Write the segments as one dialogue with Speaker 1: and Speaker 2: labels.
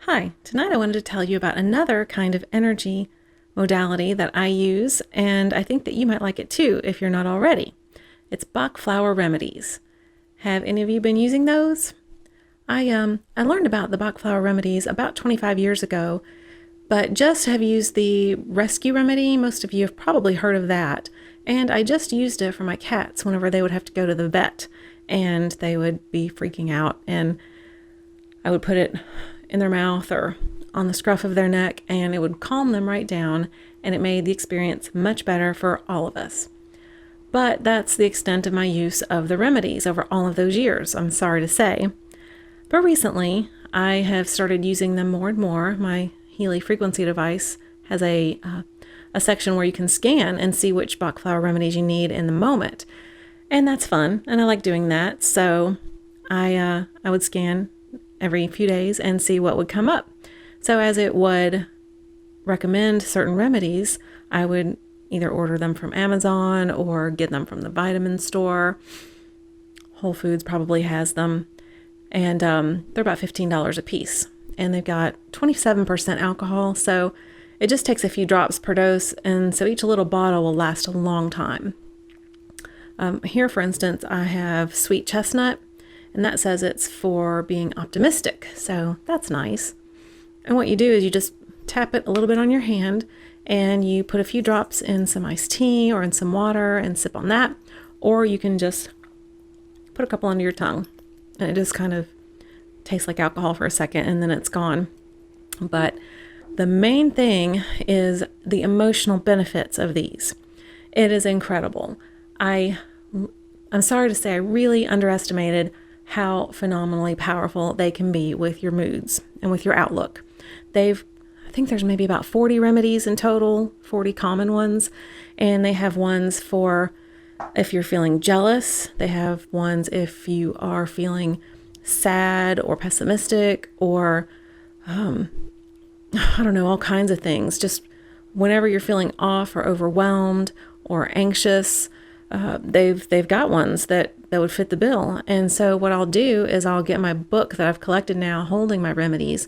Speaker 1: Hi, tonight I wanted to tell you about another kind of energy modality that I use, and I think that you might like it too if you're not already. It's Bach flower remedies. Have any of you been using those? I learned about the Bach flower remedies about 25 years ago, but just have used the rescue remedy. Most of you have probably heard of that. And I just used it for my cats whenever they would have to go to the vet and they would be freaking out, and I would put it in their mouth or on the scruff of their neck, and it would calm them right down, and it made the experience much better for all of us. But that's the extent of my use of the remedies over all of those years, I'm sorry to say. But recently, I have started using them more and more. My Healy frequency device has a section where you can scan and see which Bach flower remedies you need in the moment. And that's fun, and I like doing that. So I would scan every few days and see what would come up. So as it would recommend certain remedies, I would either order them from Amazon or get them from the vitamin store. Whole Foods probably has them. And they're about $15 a piece. And they've got 27% alcohol, so it just takes a few drops per dose, and so each little bottle will last a long time. Here, for instance, I have sweet chestnut, and that says it's for being optimistic, so that's nice. And what you do is you just tap it a little bit on your hand, and you put a few drops in some iced tea or in some water and sip on that, or you can just put a couple under your tongue, and it just kind of tastes like alcohol for a second, and then it's gone. But the main thing is the emotional benefits of these. It is incredible. I'm sorry to say I really underestimated how phenomenally powerful they can be with your moods and with your outlook. I think there's maybe about 40 remedies in total, 40 common ones, and they have ones for if you're feeling jealous. They have ones if you are feeling sad or pessimistic or I don't know, all kinds of things. Just whenever you're feeling off or overwhelmed or anxious, they've got ones that would fit the bill. And so what I'll do is I'll get my book that I've collected now holding my remedies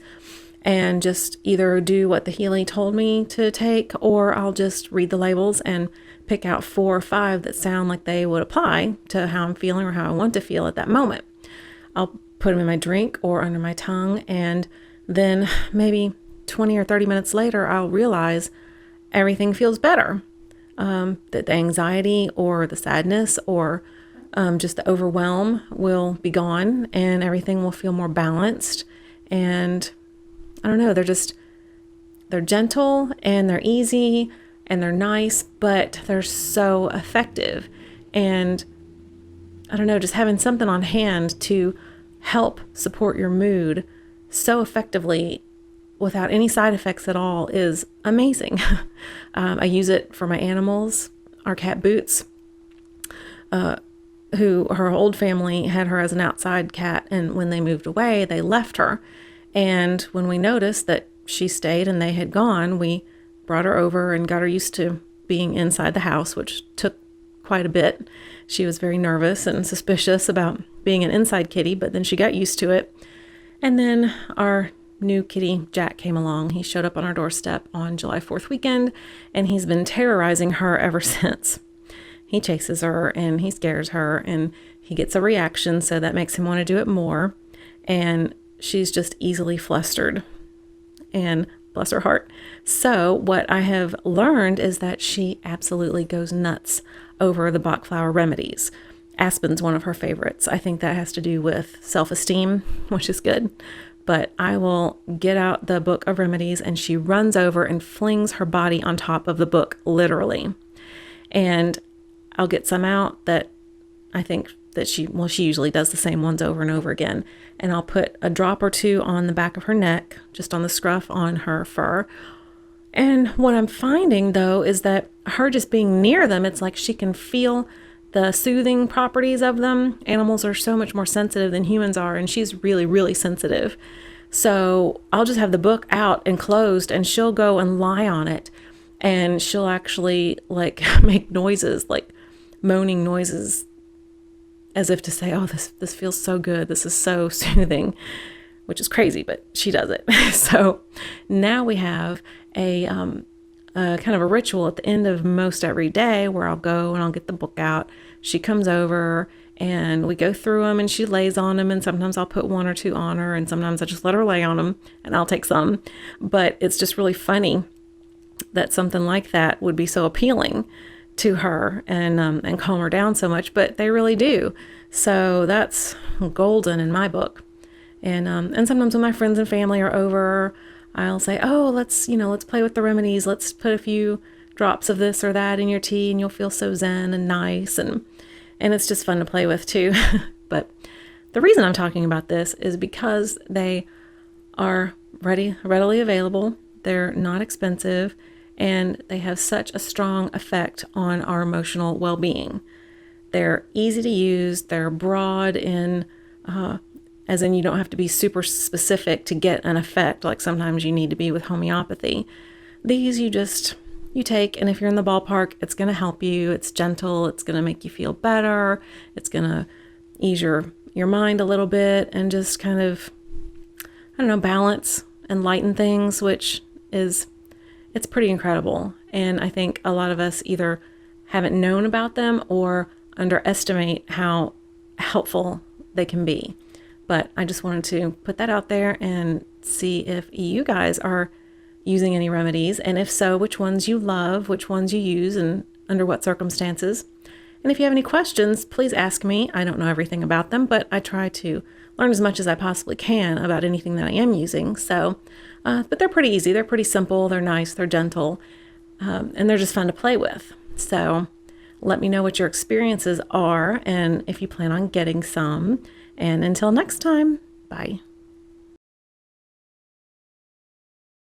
Speaker 1: and just either do what the Healy told me to take, or I'll just read the labels and pick out 4 or 5 that sound like they would apply to how I'm feeling or how I want to feel at that moment. I'll put them in my drink or under my tongue, and then maybe 20 or 30 minutes later, I'll realize everything feels better. That the anxiety or the sadness or just the overwhelm will be gone, and everything will feel more balanced. And I don't know, they're gentle and they're easy and they're nice, but they're so effective. And I don't know, just having something on hand to help support your mood so effectively without any side effects at all is amazing. I use it for my animals, our cat Boots, who her old family had her as an outside cat, and when they moved away, they left her. And when we noticed that she stayed and they had gone, we brought her over and got her used to being inside the house, which took quite a bit. She was very nervous and suspicious about being an inside kitty, but then she got used to it. And then our new kitty, Jack, came along. He showed up on our doorstep on July 4th weekend, and he's been terrorizing her ever since. He chases her, and he scares her, and he gets a reaction, so that makes him want to do it more. And she's just easily flustered, and bless her heart. So what I have learned is that she absolutely goes nuts over the Bach flower remedies. Aspen's one of her favorites. I think that has to do with self-esteem, which is good. But I will get out the book of remedies, and she runs over and flings her body on top of the book, literally. And I'll get some out that I think that she usually does the same ones over and over again. And I'll put a drop or 2 on the back of her neck, just on the scruff on her fur. And what I'm finding, though, is that her just being near them, it's like she can feel the soothing properties of them. Animals are so much more sensitive than humans are, and she's really, really sensitive. So I'll just have the book out and closed, and she'll go and lie on it, and she'll actually like make noises, like moaning noises, as if to say, oh, this feels so good. This is so soothing. which is crazy, but she does it. So now we have a kind of a ritual at the end of most every day where I'll go and I'll get the book out. She comes over and we go through them and she lays on them, and sometimes I'll put one or two on her, and sometimes I just let her lay on them and I'll take some. But it's just really funny that something like that would be so appealing to her and calm her down so much, but they really do. So that's golden in my book. And sometimes when my friends and family are over, I'll say, oh, let's play with the remedies. Let's put a few drops of this or that in your tea and you'll feel so zen and nice. And it's just fun to play with too. But the reason I'm talking about this is because they are readily available. They're not expensive, and they have such a strong effect on our emotional well-being. They're easy to use. They're broad as in you don't have to be super specific to get an effect like sometimes you need to be with homeopathy. These you take, and if you're in the ballpark, it's going to help you. It's gentle. It's going to make you feel better. It's going to ease your mind a little bit and just kind of, balance and lighten things, which is, it's pretty incredible. And I think a lot of us either haven't known about them or underestimate how helpful they can be. But I just wanted to put that out there and see if you guys are using any remedies, and if so, which ones you love, which ones you use, and under what circumstances. And if you have any questions, please ask me. I don't know everything about them, but I try to learn as much as I possibly can about anything that I am using. So, but they're pretty easy. They're pretty simple. They're nice. They're gentle. And they're just fun to play with. So let me know what your experiences are and if you plan on getting some. And until next time, bye.